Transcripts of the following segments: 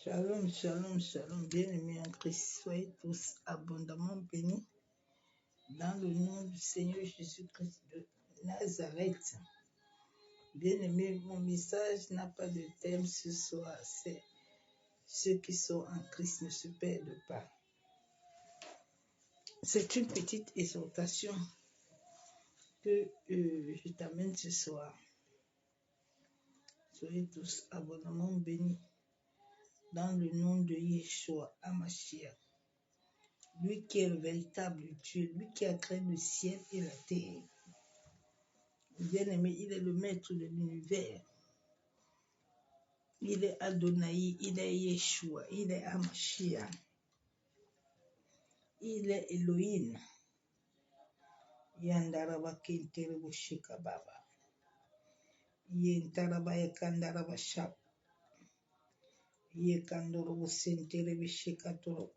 Shalom, shalom, shalom, bien-aimés en Christ, soyez tous abondamment bénis dans le nom du Seigneur Jésus-Christ de Nazareth. Bien-aimés, mon message n'a pas de thème ce soir, c'est ceux qui sont en Christ ne se perdent pas. C'est une petite exhortation que je t'amène ce soir. Soyez tous abondamment bénis dans le nom de Yeshua HaMashiach. Lui qui est le véritable Dieu, lui qui a créé le ciel et la terre. Bien-aimé, il est le maître de l'univers. Il est Adonai, il est Yeshua, il est Hamashiach. Il est Elohim. Yandaraba kinterebo shikababa. Yentaraba yakandaraba shab. Yekandorobo senterebe shikatoro.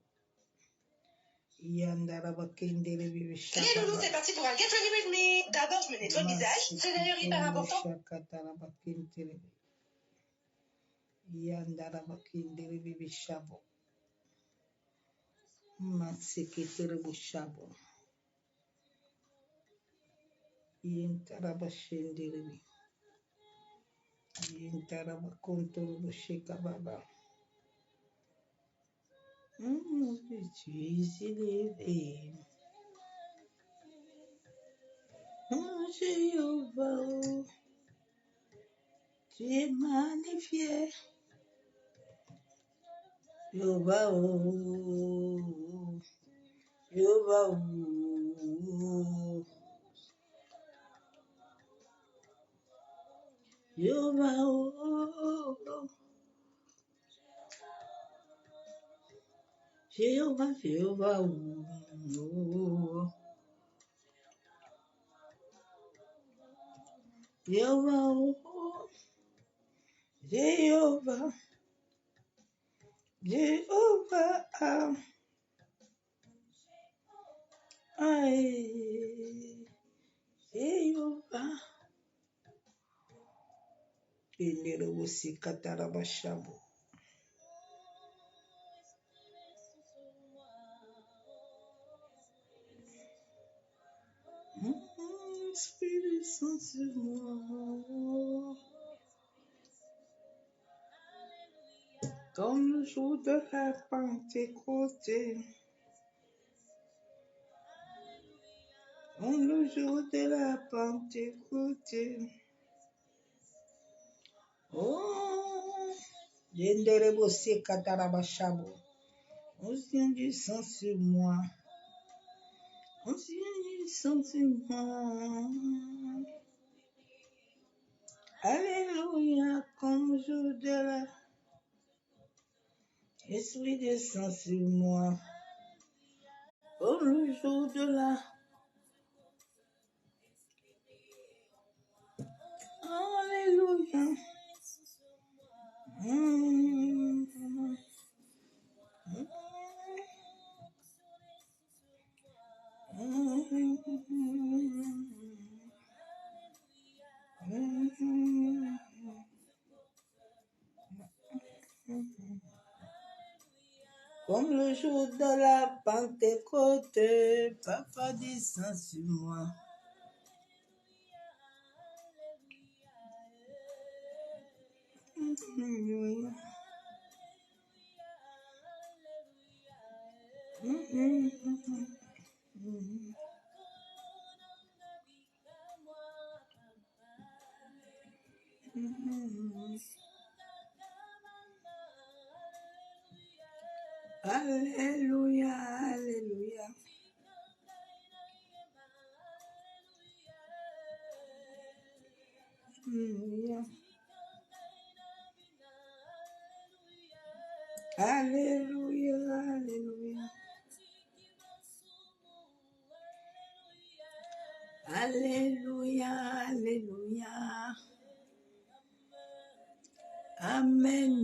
Yandaraba kinderebe shab. Allez loulou, c'est parti pour un get ready with me. D'abord, je me nettoie le visage. C'est d'ailleurs hyper important. Shakataraba kinterebe. Yandaraba kinderebe shabo. Maseketerebo shabo. Yentaraba shenderebe. Yentaraba kontorobo shikababa. Tu es élevé. Jéhovah, tu es magnifié. Jéhovah, Jéhovah, Jéhovah, Jéhovah, Jéhovah, Jéhovah, Jéhovah. Enerosi katarabashabo. Esprit Saint sur moi. Comme le jour de la Pentecôte. Comme le jour de la Pentecôte. Oh, Yenderebosi katarabashabo. Onction du sang sur moi. Onction du sang sur moi. Alléluia, comme le jour de la Esprit descend sur moi. Comme le jour de la Alléluia. Comme le jour de la Pentecôte, Papa descend sur moi. Alléluia, alléluia. Alléluia, alléluia. Alléluia, alléluia. Amen.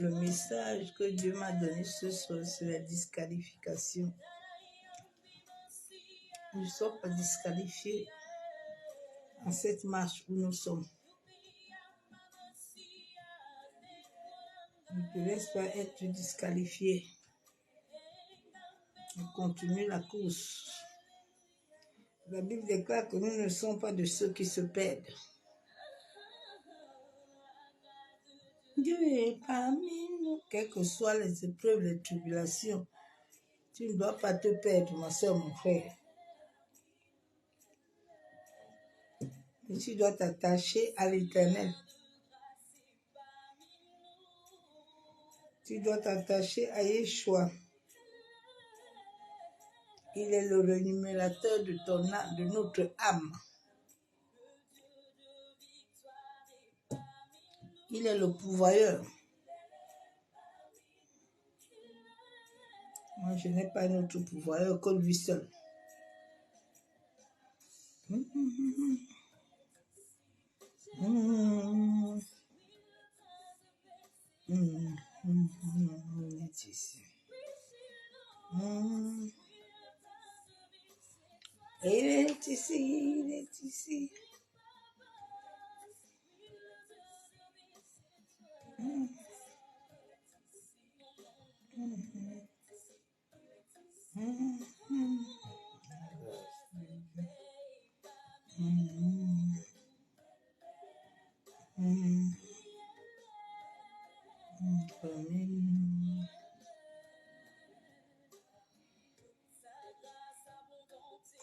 Le message que Dieu m'a donné ce soir, c'est la disqualification. Nous ne sommes pas disqualifiés en cette marche où nous sommes. On ne te laisse pas être disqualifié. On continue la course. La Bible déclare que nous ne sommes pas de ceux qui se perdent. Dieu est parmi nous, quelles que soient les épreuves, les tribulations. Tu ne dois pas te perdre, ma soeur, mon frère. Mais tu dois t'attacher à l'Éternel. Tu dois t'attacher à Yeshua. Il est le rémunérateur de ton âme, de notre âme. Il est le pourvoyeur. Moi, je n'ai pas un autre pourvoyeur que lui seul. Il est ici. Il est ici, il est ici.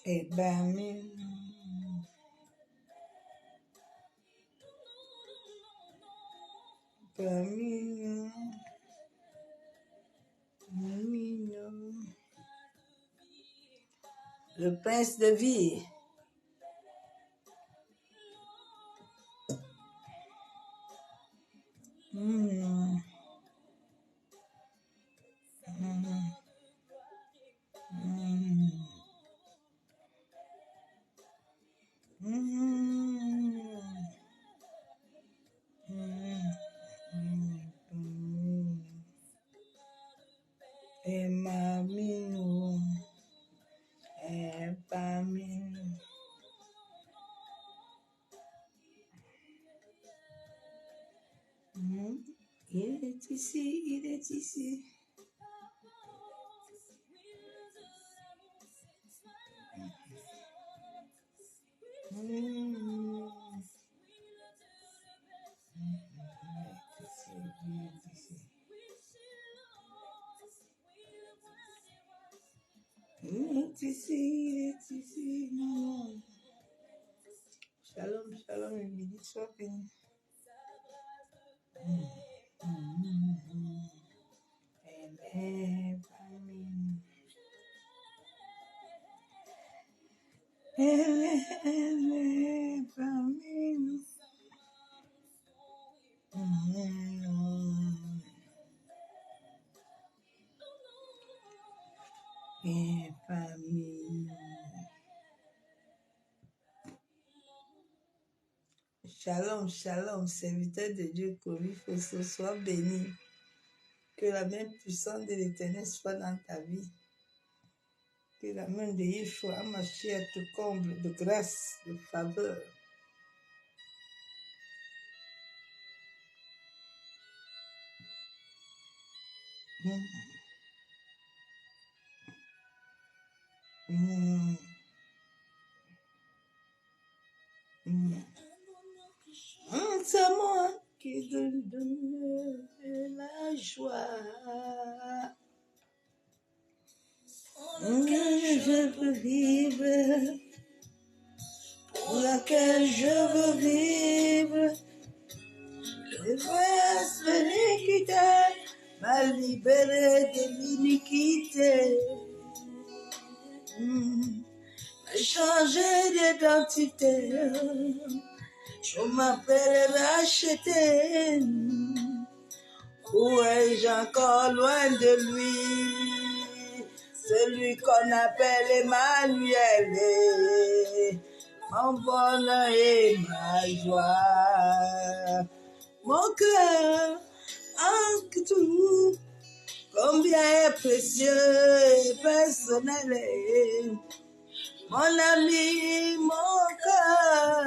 Et parmi nous, le prince de vie. Et parmi nous, et parmi nous. Il est ici, il est ici. Il est ici. Non. Shalom, shalom, et béni soit béni. Elle est parmi nous. Et parmi nous. Shalom, shalom, serviteur de Dieu, que ce soit béni. Que la main puissante de l'Éternel soit dans ta vie. Que la main de Yeshua HaMashiach te comble de grâce, de faveur. C'est moi qui donne la joie. Je veux vivre, pour laquelle je veux vivre. Le prince de l'iniquité m'a libéré de l'iniquité. M'a changé d'identité. Je m'appelle racheté. Où ai-je encore loin de lui? Celui qu'on appelle Emmanuel, mon bonheur et ma joie. Mon cœur en tout. Combien est précieux et personnel est mon ami, mon cœur,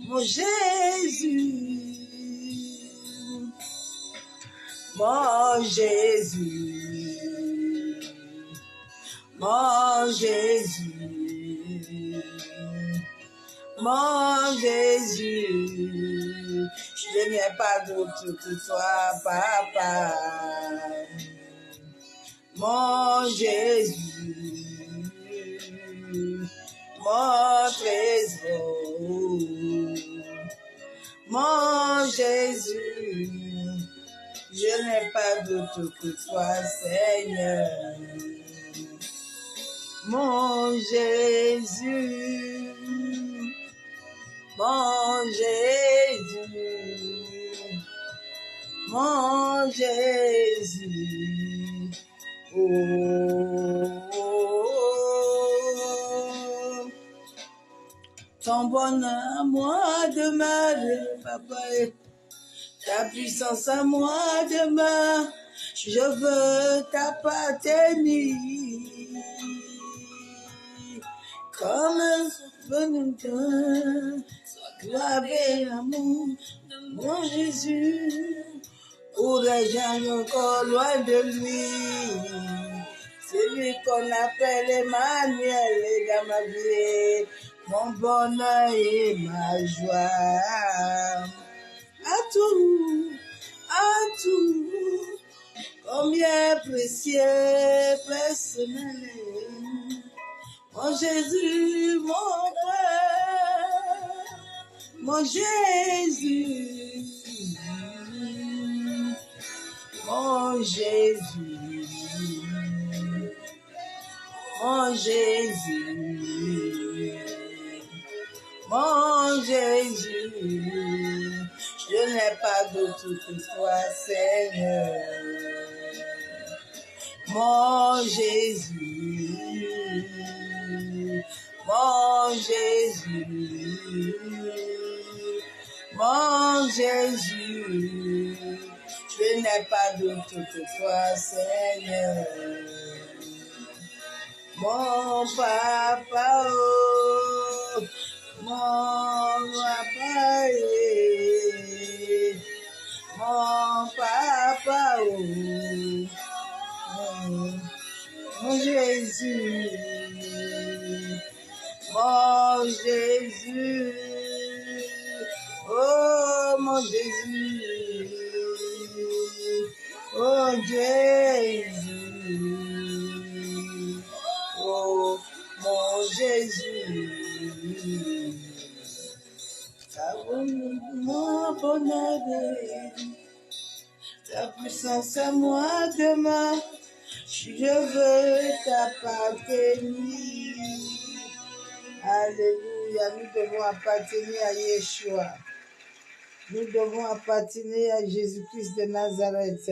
mon Jésus, mon Jésus, mon Jésus, mon Jésus. Je n'ai pas d'autre que toi, papa. Mon Jésus, mon trésor, mon Jésus, je n'ai pas d'autre que toi, Seigneur. Mon Jésus, mon Jésus, mon Jésus. Oh, ton bonheur à moi demeure, papa, ta puissance à moi demeure, je veux t'appartenir. Comme un souvenir, sois gravé l'amour de mon Jésus. Pourrais-je encore loin de lui? C'est lui qu'on appelle Emmanuel et dans ma vie, mon bonheur et ma joie. À tout, combien précieux, personnel, mon Jésus, mon Père, mon Jésus, mon Jésus, mon Jésus, mon Jésus, je n'ai pas d'autre que toi, Seigneur. Mon Jésus, mon Jésus, mon Jésus, je n'ai pas d'autre que toi, Seigneur. Mon papa, oh, mon papa, mon papa, oh, mon Jésus, mon Jésus, oh mon Jésus, oh Jésus, oh mon Jésus, mon bonheur, ta puissance à moi demain, je veux t'appartenir. Alléluia, nous devons appartenir à Yeshua. Nous devons appartenir à Jésus-Christ de Nazareth.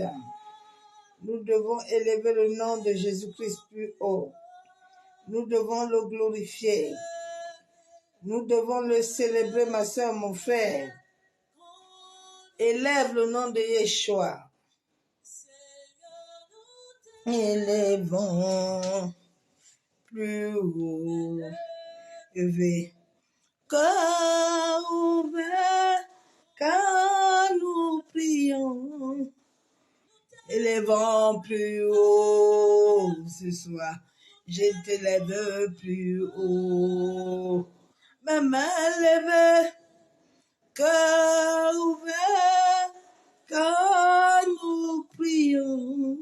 Nous devons élever le nom de Jésus-Christ plus haut. Nous devons le glorifier. Nous devons le célébrer, ma soeur, mon frère. Élève le nom de Yeshua. Élevons plus haut. Élevé. Cœur ouvert, quand nous prions. Élevons plus haut ce soir. Je t'élève plus haut. Ma main levée, cœur ouvert, quand nous prions.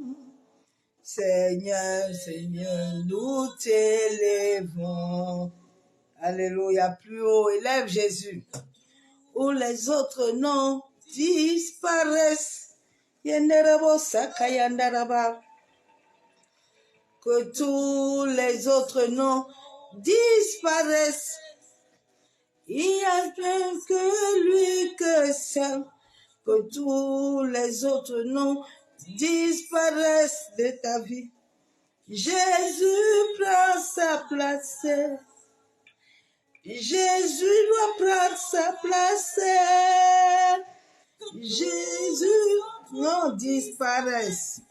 Seigneur, Seigneur, nous t'élèvons. Alléluia, plus haut, élève Jésus. Où les autres noms disparaissent. Yenderabo Sakayandaraba. Que tous les autres noms disparaissent. Il n'y a que lui que seul. Que tous les autres noms disparaissent de ta vie. Jésus prend sa place. Jésus doit prendre sa place. Jésus, non, disparaissent.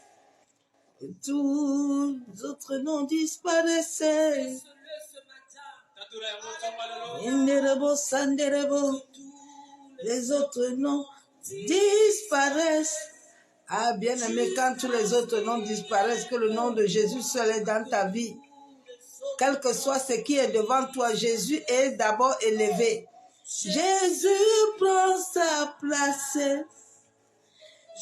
Tous les autres noms disparaissaient. Inderebo, sanderebo. Les autres noms disparaissent. Ah, bien-aimé, quand tous les autres noms disparaissent, que le nom de Jésus seul est dans ta vie. Quel que soit ce qui est devant toi, Jésus est d'abord élevé. Jésus prend sa place.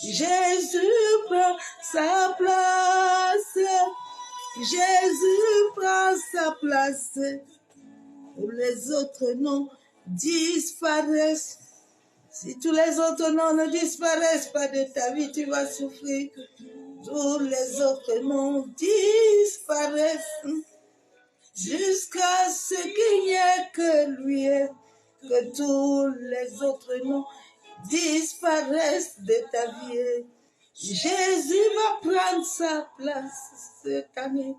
Jésus prend sa place. Jésus prend sa place. Les autres noms disparaissent. Si tous les autres noms ne disparaissent pas de ta vie, tu vas souffrir. Tous les autres noms disparaissent jusqu'à ce qu'il n'y ait que lui, que tous les autres noms disparaissent de ta vie. Jésus va prendre sa place cette année.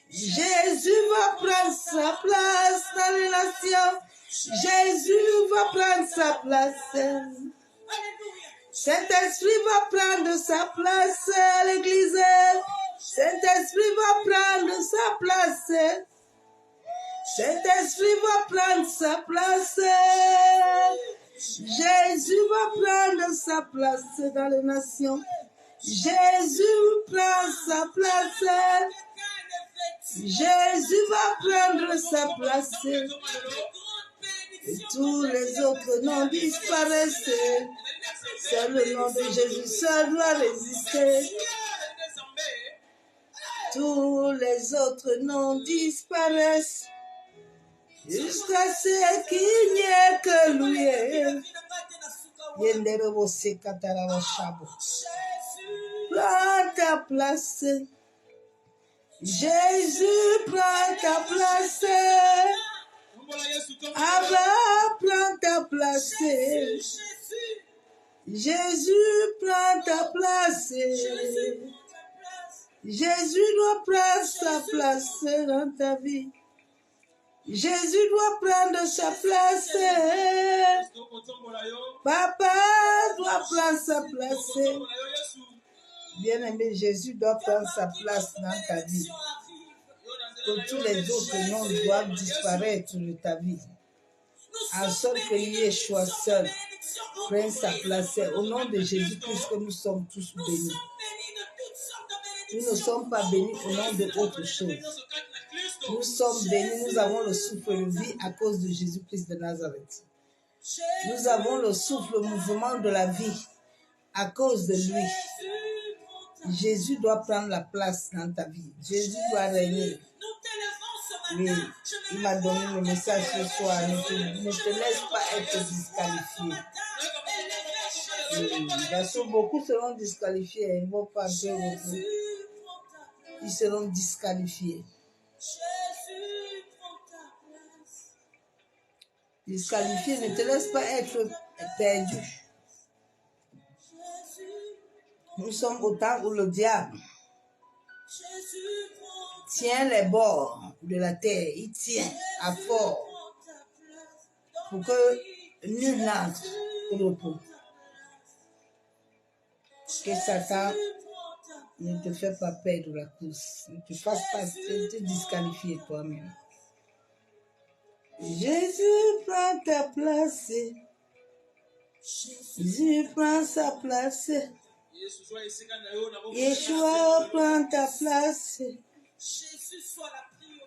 Jésus va prendre sa place dans les nations. Jésus va prendre sa place. Saint-Esprit va prendre sa place à l'église. Saint-Esprit va prendre sa place. Saint-Esprit va prendre sa place. Jésus va prendre sa place dans les nations. Jésus prend sa place. Jésus va prendre sa place. Et tous les autres noms disparaissent. Seul le nom de Jésus seul doit résister. Tous les autres noms disparaissent jusqu'à ce qu'il n'y ait que lui. Prends ta place. Jésus prend ta place. Abba prend ta place. Jésus prend ta place. Jésus doit prendre sa place dans ta vie. Jésus doit prendre sa place. Papa doit prendre sa place. Bien-aimé, Jésus doit prendre sa place dans ta vie. Que tous les autres noms doivent disparaître de ta vie. En sorte que Yeshua seul prenne sa place. Au nom de Jésus-Christ que nous sommes tous bénis. Nous ne sommes pas bénis au nom de autre chose. Nous sommes bénis, nous avons le souffle de vie à cause de Jésus-Christ de Nazareth. Nous avons le souffle, le mouvement de la vie à cause de lui. Jésus doit prendre la place dans ta vie. Jésus doit régner. Oui, il m'a donné le message ce soir. Ne te laisse pas être disqualifié. Oui, parce que beaucoup seront disqualifiés. Ils ne vont pas faire beaucoup. Ils seront disqualifiés. Disqualifié, ne te laisse pas être perdu. Nous sommes au temps où le diable tient les bords de la terre. Il tient à fort pour que nul n'entre au repos. Que Satan ne te fait pas perdre la course. Ne te fasse pas te disqualifier toi-même. Jésus prend ta place. Jésus prend sa place. Yeshua prend ta place.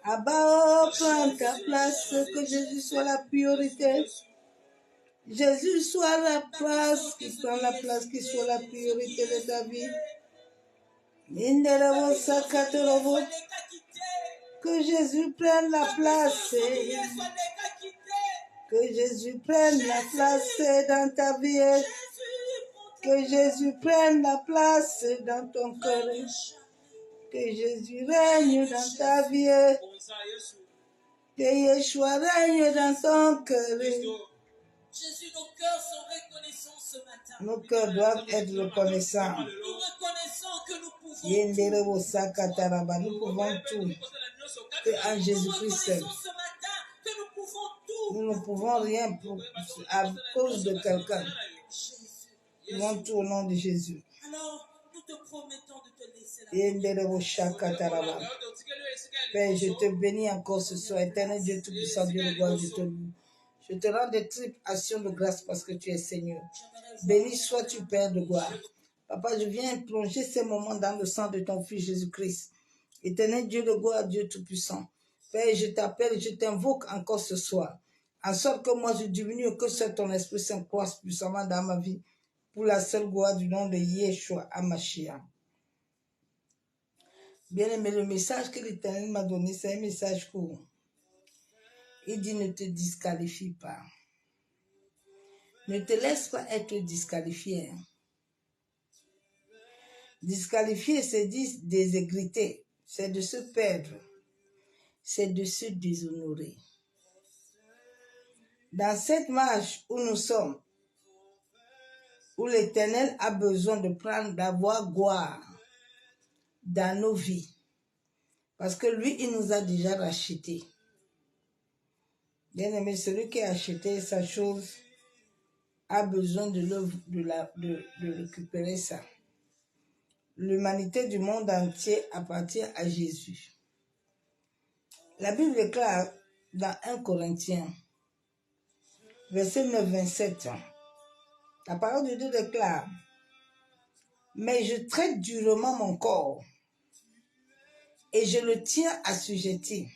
Abba prend ta place. Que Jésus soit la priorité. Jésus soit la place qui prend la place, qui soit la priorité de ta vie. Que Jésus prenne la place. Que Jésus prenne la place dans ta vie. Que Jésus prenne la place dans ton cœur. Que Jésus règne dans ta vie. Que Yeshua règne dans ton cœur. Jésus, nos cœurs sont reconnaissants ce matin. Nos cœurs doivent être reconnaissants. Nous reconnaissons que nous pouvons tout. Nous pouvons tout. Que en Jésus-Christ seul. Ce matin que nous pouvons tout. Nous ne pouvons rien à cause de quelqu'un. Nous tout au nom de Jésus. Alors, nous te promettons de te laisser la Père, je te bénis encore ce soir, éternel Dieu Tout-Puissant, Dieu de gloire, je te loue. Je te rends des triples actions de grâce parce que tu es Seigneur. Béni sois-tu, Père de gloire. Papa, je viens plonger ces moments dans le sang de ton Fils Jésus-Christ. Éternel Dieu de gloire, Dieu Tout-Puissant. Père, je t'appelle, je t'invoque encore ce soir. En sorte que moi je diminue, que seul ton Esprit Saint croisse puissamment dans ma vie. Pour la seule gloire du nom de Yeshua HaMashiach. Bien-aimé, le message que l'Éternel m'a donné, c'est un message court. Il dit, ne te disqualifie pas. Ne te laisse pas être disqualifié. Disqualifier, c'est déségriter, c'est de se perdre, c'est de se déshonorer. Dans cette marche où nous sommes, où l'Éternel a besoin d'avoir gloire dans nos vies, parce que lui, il nous a déjà rachetés. Bien aimé, celui qui a acheté sa chose a besoin de récupérer ça. L'humanité du monde entier appartient à Jésus. La Bible déclare dans 1 Corinthiens, verset 9-27, la parole de Dieu déclare, « Mais je traite durement mon corps et je le tiens assujetti,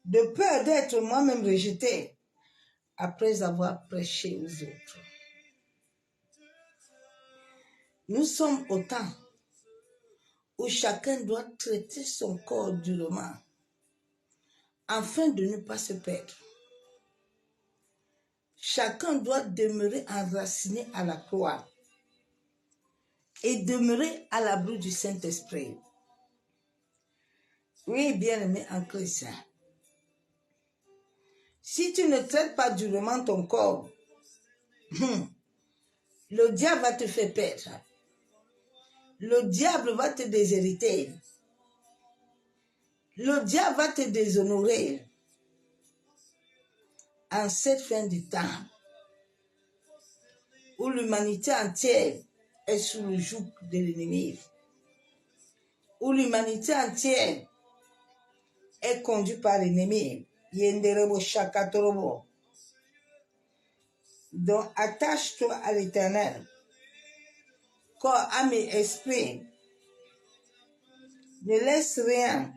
de peur d'être moi-même rejeté après avoir prêché aux autres. » Nous sommes au temps où chacun doit traiter son corps durement afin de ne pas se perdre. Chacun doit demeurer enraciné à la croix et demeurer à l'abri du Saint-Esprit. Oui, bien-aimé en Christ. Si tu ne traites pas durement ton corps, le diable va te faire perdre. Le diable va te déshériter. Le diable va te déshonorer. En cette fin du temps, où l'humanité entière est sous le joug de l'ennemi, où l'humanité entière est conduite par l'ennemi, donc attache-toi à l'Éternel, corps, âme et esprit. Ne laisse rien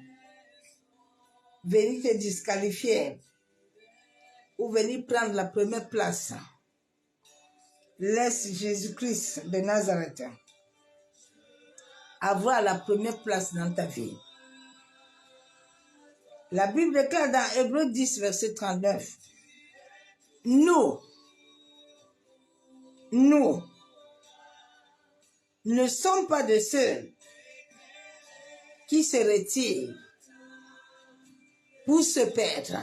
venir te disqualifier ou venir prendre la première place. Laisse Jésus-Christ de Nazareth avoir la première place dans ta vie. La Bible déclare dans Hébreux 10, verset 39, nous ne sommes pas de ceux qui se retirent pour se perdre.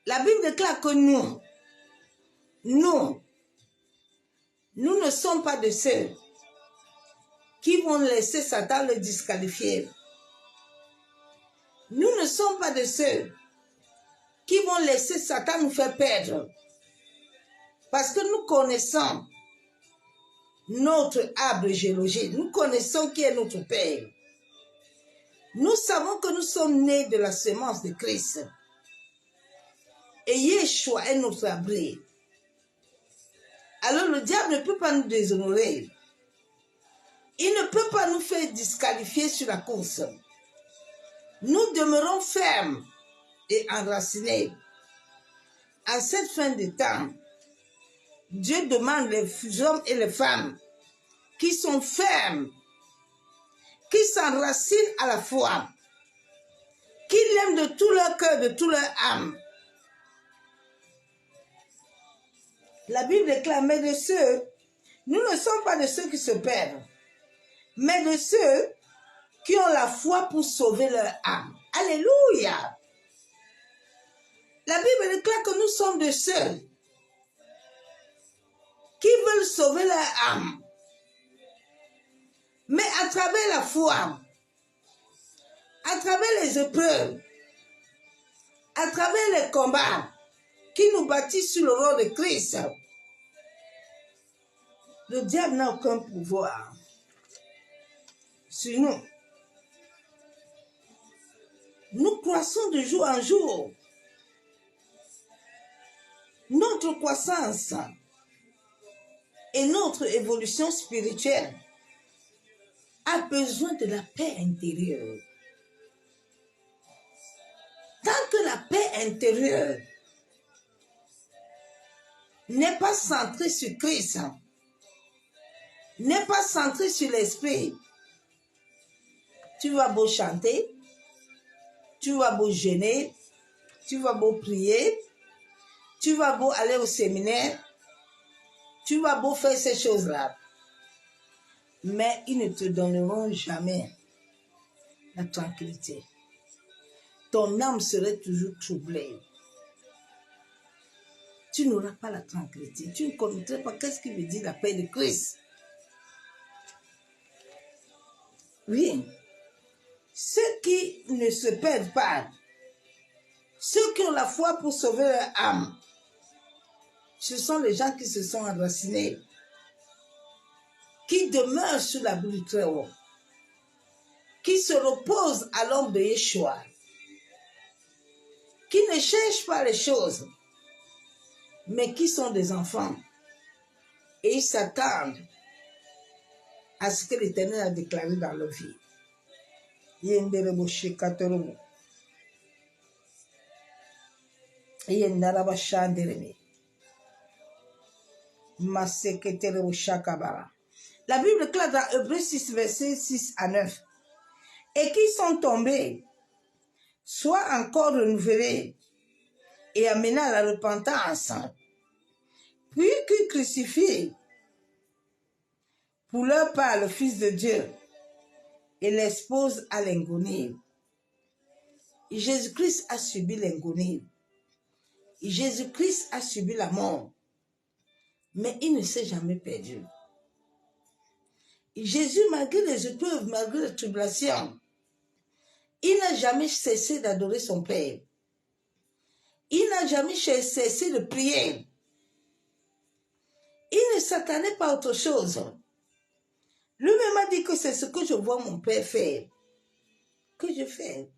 La Bible déclare que nous ne sommes pas de ceux qui vont laisser Satan le disqualifier. Nous ne sommes pas de ceux qui vont laisser Satan nous faire perdre. Parce que nous connaissons notre arbre généalogique. Nous connaissons qui est notre Père. Nous savons que nous sommes nés de la semence de Christ. Et Yeshua est notre abri. Alors le diable ne peut pas nous déshonorer. Il ne peut pas nous faire disqualifier sur la course. Nous demeurons fermes et enracinés. En cette fin de temps, Dieu demande les hommes et les femmes qui sont fermes, qui s'enracinent à la foi, qui l'aiment de tout leur cœur, de tout leur âme. La Bible déclare, mais de ceux, nous ne sommes pas de ceux qui se perdent, mais de ceux qui ont la foi pour sauver leur âme. Alléluia! La Bible déclare que nous sommes de ceux qui veulent sauver leur âme. Mais à travers la foi, à travers les épreuves, à travers les combats qui nous bâtissent sur le roi de Christ, Le diable n'a aucun pouvoir sur nous. Nous croissons de jour en jour. Notre croissance et notre évolution spirituelle a besoin de la paix intérieure. Tant que la paix intérieure n'est pas centrée sur Christ, n'est pas centrée sur l'esprit, tu vas beau chanter, tu vas beau jeûner, tu vas beau prier, tu vas beau aller au séminaire, tu vas beau faire ces choses-là, mais ils ne te donneront jamais la tranquillité. Ton âme serait toujours troublée. Tu n'auras pas la tranquillité. Tu ne connaîtrais pas qu'est-ce qui veut dire la paix de Christ. Oui. Ceux qui ne se perdent pas, ceux qui ont la foi pour sauver leur âme, ce sont les gens qui se sont enracinés, qui demeurent sous l'abri du Très-Haut, qui se reposent à l'ombre de Yeshua, qui ne cherchent pas les choses, mais qui sont des enfants. Et ils s'attendent à ce que l'Éternel a déclaré dans leur vie. Yenderebo shekatorobo. Yendaraba shandereme. Maseketerebo shakabara. La Bible déclare dans Hébreux 6, versets 6 à 9. Et qui sont tombés, soit encore renouvelés et amenés à la repentance, puis qui crucifient pour leur part le Fils de Dieu et l'exposent à l'ingonie. Jésus-Christ a subi l'ingonie. Jésus-Christ a subi la mort. Mais il ne s'est jamais perdu. Jésus, malgré les épreuves, malgré les tribulations, il n'a jamais cessé d'adorer son Père. Il n'a jamais cessé de prier. Il ne s'attendait pas à autre chose. Lui-même a dit que c'est ce que je vois mon Père faire, que je fais.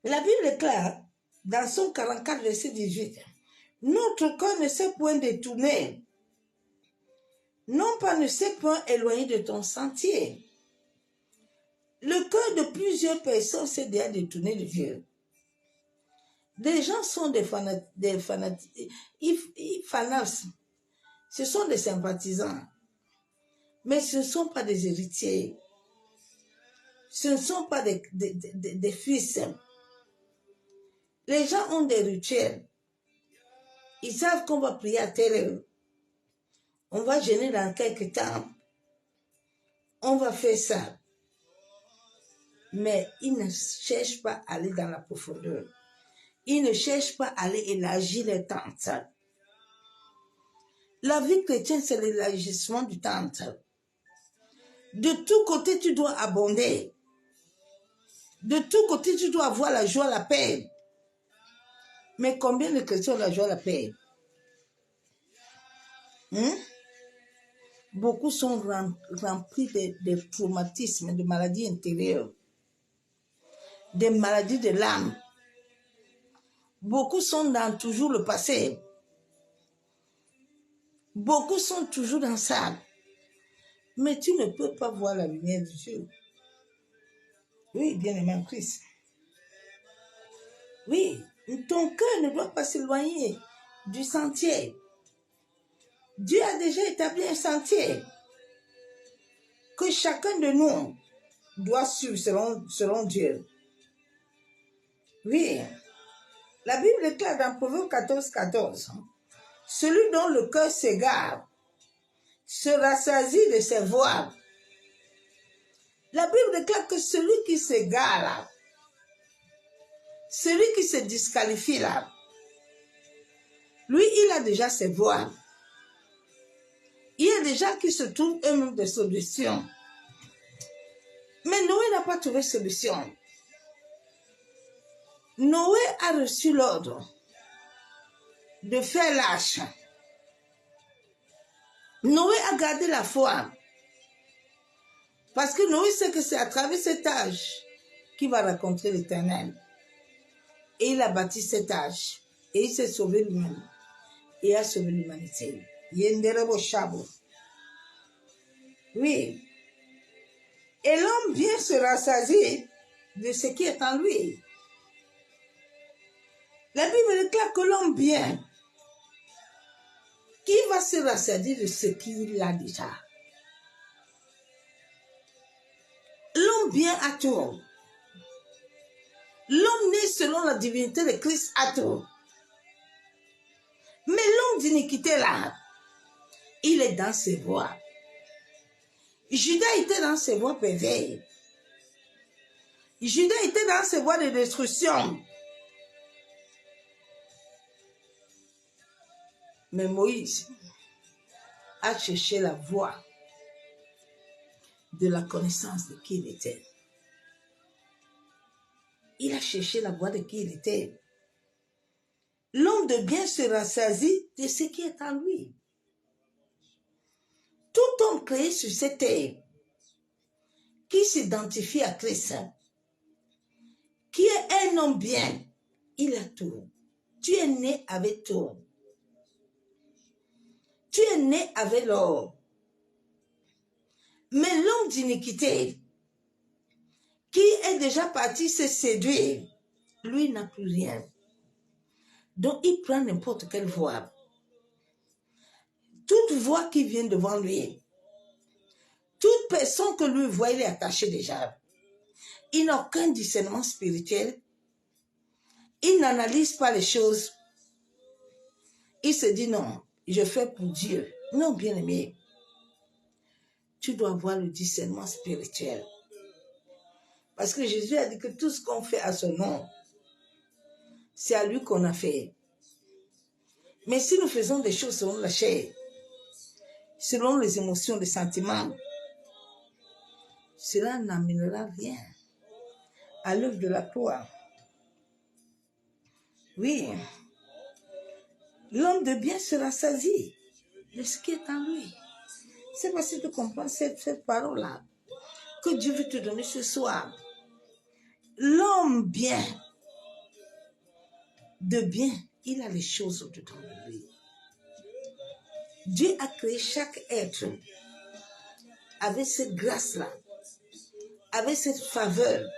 La Bible déclare, dans son 44, verset 18, « Notre cœur ne s'est point détourné, non pas ne s'est point éloigné de ton sentier. » Le cœur de plusieurs personnes s'est déjà détourné de Dieu. Des gens sont des fanatiques, ils fanassent. Ce sont des sympathisants, mais ce ne sont pas des héritiers. Ce ne sont pas des fils. Les gens ont des rituels. Ils savent qu'on va prier à telle heure. On va jeûner dans quelques temps. On va faire ça. Mais ils ne cherchent pas à aller dans la profondeur. Ils ne cherchent pas à aller élargir les tentes. La vie chrétienne, c'est l'élargissement du tente. De tous côtés, tu dois abonder. De tous côtés, tu dois avoir la joie, la paix. Mais combien de chrétiens ont la joie, la paix? Beaucoup sont remplis de traumatismes, de maladies intérieures, des maladies de l'âme. Beaucoup sont dans toujours le passé. Beaucoup sont toujours dans ça. Mais tu ne peux pas voir la lumière de Dieu. Oui, bien-aimé en Christ. Oui, ton cœur ne doit pas s'éloigner du sentier. Dieu a déjà établi un sentier que chacun de nous doit suivre selon Dieu. Oui, la Bible déclare dans Proverbe 14, 14, « Celui dont le cœur s'égare se rassasie de ses voies. » La Bible déclare que celui qui s'égare là, celui qui se disqualifie là, lui, il a déjà ses voies. Il y a des gens qui se trouvent eux-mêmes des solutions. Mais Noé n'a pas trouvé solution. Noé a reçu l'ordre de faire lâche. Noé a gardé la foi. Parce que Noé sait que c'est à travers cet âge qu'il va rencontrer l'Éternel. Et il a bâti cet âge. Et il s'est sauvé lui-même. Et a sauvé l'humanité. Yenderebo Shabo. Oui. Et l'homme bien se rassasier de ce qui est en lui. La Bible déclare que l'homme bien, qui va se rassasier de ce qu'il a déjà. L'homme bien a tout. L'homme né selon la divinité de Christ a tout. Mais l'homme d'iniquité là, il est dans ses voies. Judas était dans ses voies perverses. Judas était dans ses voies de destruction. Mais Moïse a cherché la voie de la connaissance de qui il était. Il a cherché la voie de qui il était. L'homme de bien se rassasie de ce qui est en lui. Tout homme créé sur cette terre qui s'identifie à Christ, qui est un homme bien, il a tout. Tu es né avec tout. Tu es né avec l'or. Mais l'homme d'iniquité, qui est déjà parti se séduire, lui n'a plus rien. Donc il prend n'importe quelle voie. Toute voie qui vient devant lui, toute personne que lui voit, il est attaché déjà. Il n'a aucun discernement spirituel. Il n'analyse pas les choses. Il se dit non, je fais pour Dieu. Non, bien-aimé. Tu dois avoir le discernement spirituel. Parce que Jésus a dit que tout ce qu'on fait à son nom, c'est à lui qu'on a fait. Mais si nous faisons des choses selon la chair, selon les émotions, les sentiments, cela n'amènera rien à l'œuvre de la croix. Oui, l'homme de bien se rassasie de ce qui est en lui. C'est parce que tu comprends cette parole-là que Dieu veut te donner ce soir. L'homme bien, de bien, il a les choses au-dedans de lui. Dieu a créé chaque être avec cette grâce-là, avec cette faveur,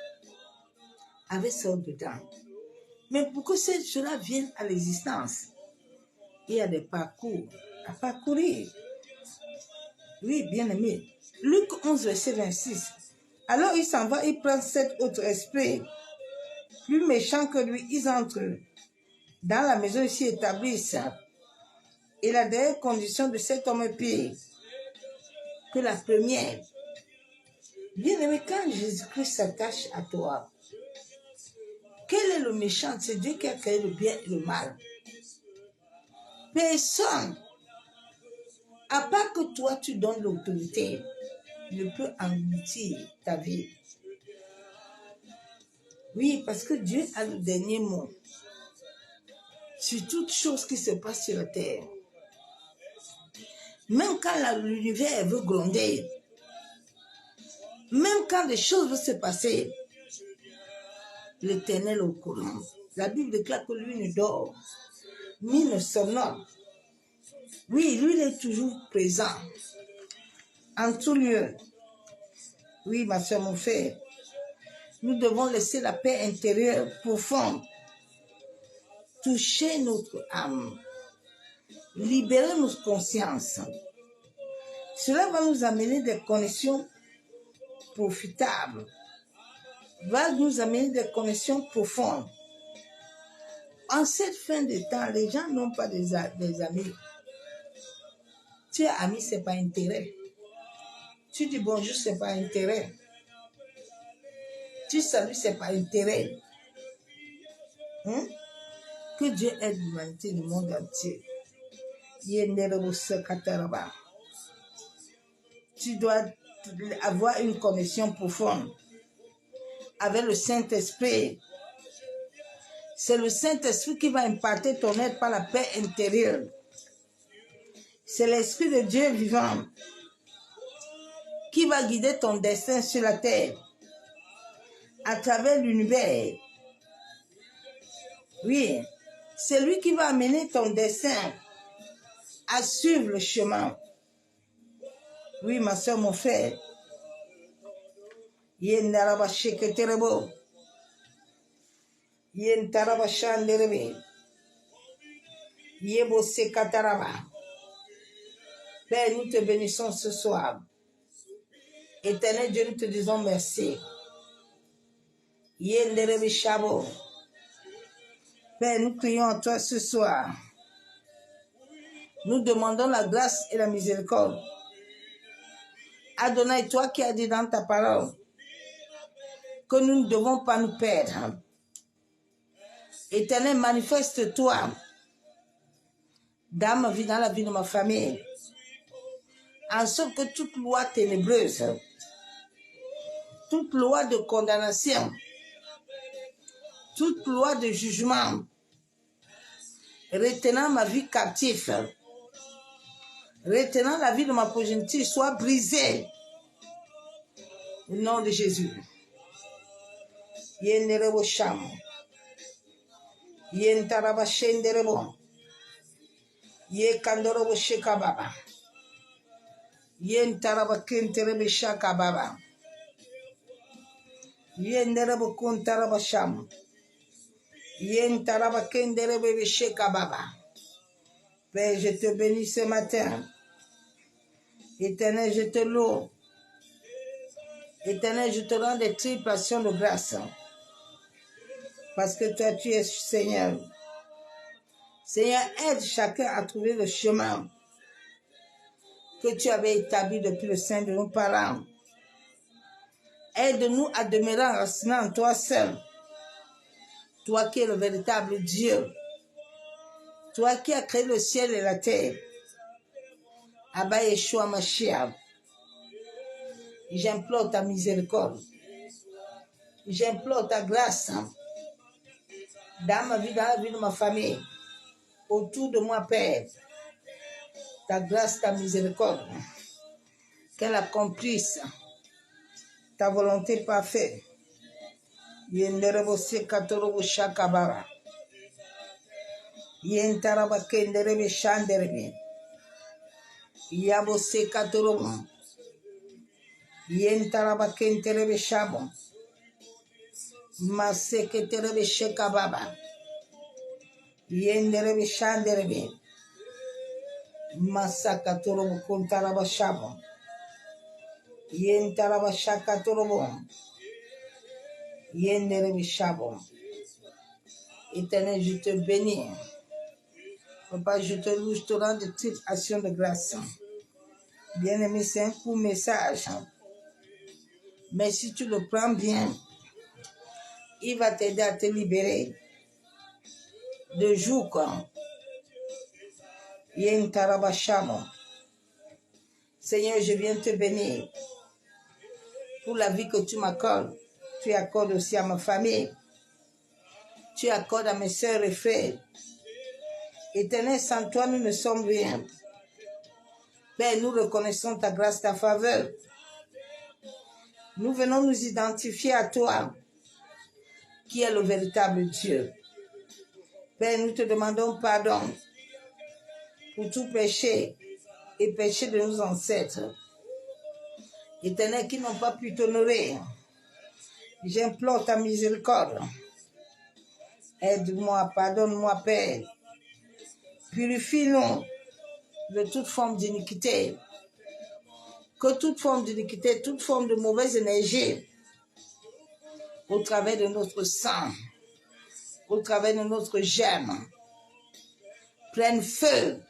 avec ça au-dedans. Mais pour que cela vienne à l'existence, il y a des parcours à parcourir. Oui, bien aimé. Luc 11, verset 26. Alors il s'en va, il prend cet autre esprit, plus méchant que lui, ils entrent dans la maison ici établissent. Et la dernière condition de cet homme est pire que la première. Bien aimé, quand Jésus-Christ s'attache à toi, quel est le méchant? C'est Dieu qui a créé le bien et le mal. Personne, à part que toi tu donnes l'autorité, ne peut engloutir ta vie. Oui, parce que Dieu a le dernier mot sur toute chose qui se passe sur la terre. Même quand l'univers veut gronder, même quand des choses vont se passer, l'Éternel est au courant. La Bible déclare que lui ne dort, ni ne somnole. Oui, lui, il est toujours présent, en tout lieu. Oui, ma soeur, mon frère, nous devons laisser la paix intérieure profonde toucher notre âme, libérer notre conscience. Cela va nous amener des connexions profitables, va nous amener des connexions profondes. En cette fin de temps, les gens n'ont pas des amis. Tu es ami, ce n'est pas intérêt. Tu dis bonjour, ce n'est pas intérêt. Tu salues, ce n'est pas intérêt. Que Dieu aide l'humanité du monde entier. Tu dois avoir une connexion profonde avec le Saint-Esprit. C'est le Saint-Esprit qui va imparter ton être par la paix intérieure. C'est l'Esprit de Dieu vivant qui va guider ton destin sur la terre, à travers l'univers. Oui, c'est lui qui va amener ton destin à suivre le chemin. Oui, ma soeur, mon frère. Yendaraba sheketerebo. Yentaraba shanderebe. Yebo sekataraba. Père, nous te bénissons ce soir. Éternel Dieu, nous te disons merci. Yenderebe shabo. Père, nous crions à toi ce soir. Nous demandons la grâce et la miséricorde. Adonai, toi qui as dit dans ta parole que nous ne devons pas nous perdre. Éternel, manifeste-toi dans ma vie, dans la vie de ma famille, en sorte que toute loi ténébreuse, toute loi de condamnation, toute loi de jugement, retenant ma vie captive, retenant la vie de ma progéniture, soit brisée au nom de Jésus. Yenderebo sham. Yentaraba shenderebo. Yekandorobo shekababa. Yentaraba kenterebe shakababa. Yenderebo kuntaraba sham. Yentaraba kenderebe shekababa. Père, je te bénis ce matin. Éternel, je te loue. Éternel, je te rends des triples actions de grâce. Parce que toi, tu es Seigneur. Seigneur, aide chacun à trouver le chemin que tu avais établi depuis le sein de nos parents. Aide-nous à demeurer enracinés en toi seul. Toi qui es le véritable Dieu. Toi qui as créé le ciel et la terre. Abba Yeshua Mashiach. J'implore ta miséricorde. J'implore ta grâce dans ma vie, dans la vie de ma famille, autour de moi, Père. Ta grâce, ta miséricorde, qu'elle accomplisse ta volonté parfaite. Yenderebo sekatorobo shakabara. Yentaraba kenderebe shanderebe. Yabo sekatorobo. Yentaraba kenterebe shabo. Maseketerebe shekababa. Yenderebe shanderebe. Masakatorobo kontaraba shabo. Yentaraba shakatorobo. Yenderebe shabo. Éternel, je te bénis. Papa, je te loue, je te rends de toutes actions de grâce. Bien-aimé, c'est un court message. Mais si tu le prends bien, il va t'aider à te libérer de joug. Seigneur, je viens te bénir pour la vie que tu m'accordes. Tu accordes aussi à ma famille. Tu accordes à mes sœurs et frères. Éternel, sans toi, nous ne sommes rien. Père, nous reconnaissons ta grâce, ta faveur. Nous venons nous identifier à toi, qui est le véritable Dieu. Père, nous te demandons pardon pour tout péché et péché de nos ancêtres. Éternel, qui n'ont pas pu t'honorer, j'implore ta miséricorde. Aide-moi, pardonne-moi, Père. Purifie-nous de toute forme d'iniquité. Que toute forme d'iniquité, toute forme de mauvaise énergie, au travers de notre sang, au travers de notre germe, prenne feu.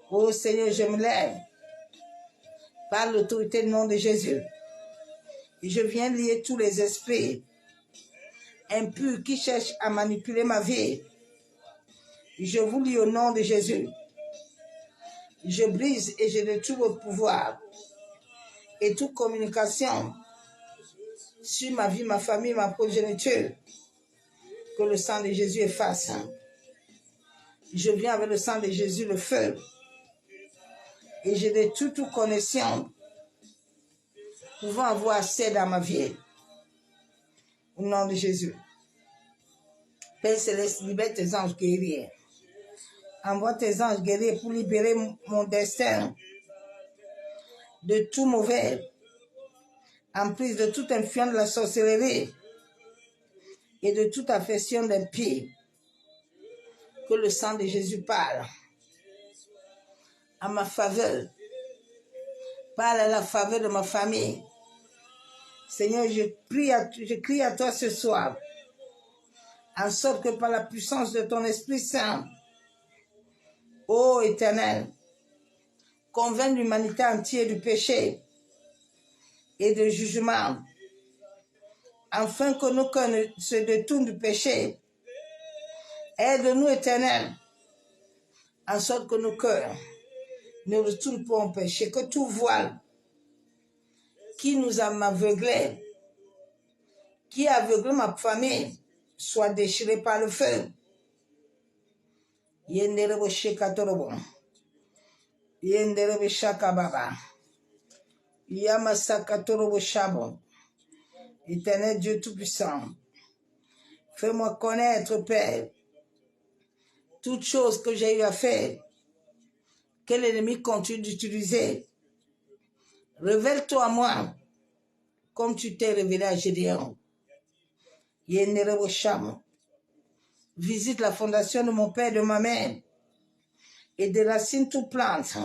Oh Seigneur, je me lève par l'autorité du nom de Jésus. Je viens lier tous les esprits impurs qui cherchent à manipuler ma vie. Je vous lie au nom de Jésus. Je brise et je détruis votre pouvoir et toute communication sur ma vie, ma famille, ma progéniture. Que le sang de Jésus efface. Je viens avec le sang de Jésus, le feu. Et je détruis toute connexion pouvant avoir accès dans ma vie. Au nom de Jésus. Père Céleste, libère tes anges guerriers. Envoie tes anges guerriers pour libérer mon destin de tout mauvais, en prise de toute influence de la sorcellerie et de toute affection d'impie. Que le sang de Jésus parle à ma faveur. Parle à la faveur de ma famille. Seigneur, je crie à toi ce soir, en sorte que par la puissance de ton Esprit Saint, ô Éternel, convainc l'humanité entière du péché et du jugement, afin que nos cœurs se détournent du péché. Aide-nous, Éternel, en sorte que nos cœurs ne retournent pas au péché, que tout voile qui nous a aveuglés, qui a aveuglé ma famille, soit déchiré par le feu. Yenderebo shekatorobo. Yenderebo shakababa. Yamasakatorobo shabo. Éternel Dieu Tout-Puissant, fais-moi connaître, Père, toutes choses que j'ai eu à faire, que l'ennemi continue d'utiliser. Révèle-toi à moi, comme tu t'es révélé à Gédéon. Yenderebo shamo. Visite la fondation de mon père et de ma mère et déracine toute plante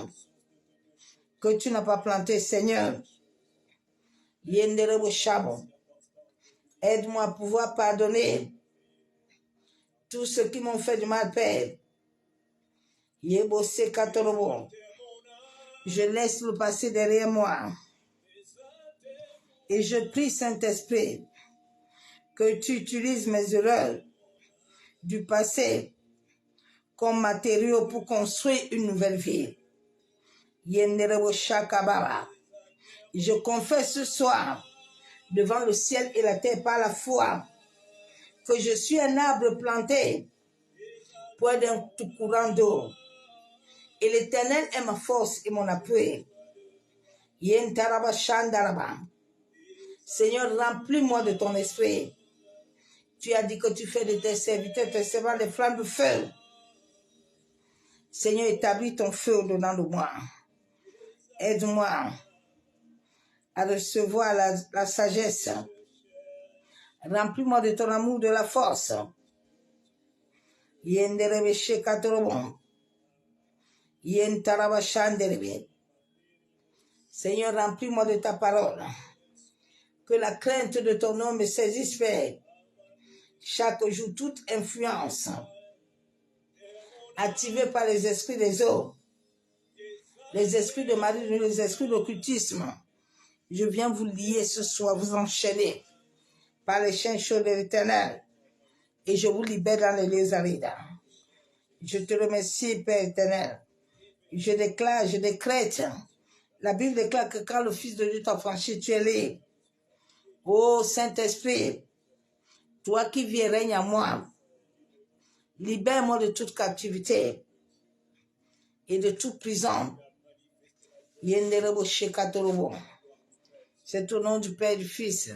que tu n'as pas plantée, Seigneur. Yenderebo shamo. Aide-moi à pouvoir pardonner tous ceux qui m'ont fait du mal, Père. Yebose katorobo. Je laisse le passé derrière moi. Et je prie, Saint-Esprit, que tu utilises mes erreurs du passé comme matériau pour construire une nouvelle vie. Yenderebo shakababa. Je confesse ce soir devant le ciel et la terre par la foi que je suis un arbre planté près d'un courant d'eau. Et l'Éternel est ma force et mon appui. Yentaraba shandaraba. Seigneur, remplis-moi de ton esprit. Tu as dit que tu fais de tes serviteurs, tes servants, des flammes de feu. Seigneur, établis ton feu au-dedans de moi. Aide-moi à recevoir la sagesse. Remplis-moi de ton amour, de la force. Yenderebe shekatorobon. Yentaraba shanderebe. Seigneur, remplis-moi de ta parole. Que la crainte de ton nom me saisisse, Père. Chaque jour, toute influence activée par les esprits des eaux, les esprits de marie, les esprits d'occultisme, je viens vous lier ce soir, vous enchaîner par les chaînes chaudes de l'Éternel et je vous libère dans les lieux arides. Je te remercie, Père éternel. Je déclare, je décrète. La Bible déclare que quand le Fils de Dieu t'a franchi, tu es libre. Ô Saint-Esprit, toi qui vis et règnes en moi, libère-moi de toute captivité et de toute prison. C'est au nom du Père, du Fils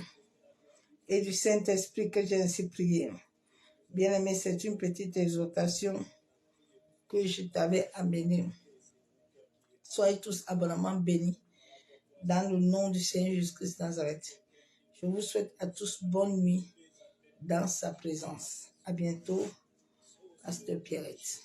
et du Saint-Esprit que j'ai ainsi prié. Bien-aimé, c'est une petite exhortation que je t'avais amenée. Soyez tous abondamment bénis dans le nom du Seigneur Jésus-Christ de Nazareth. Je vous souhaite à tous bonne nuit dans sa présence. À bientôt, Pasteur Pierrette.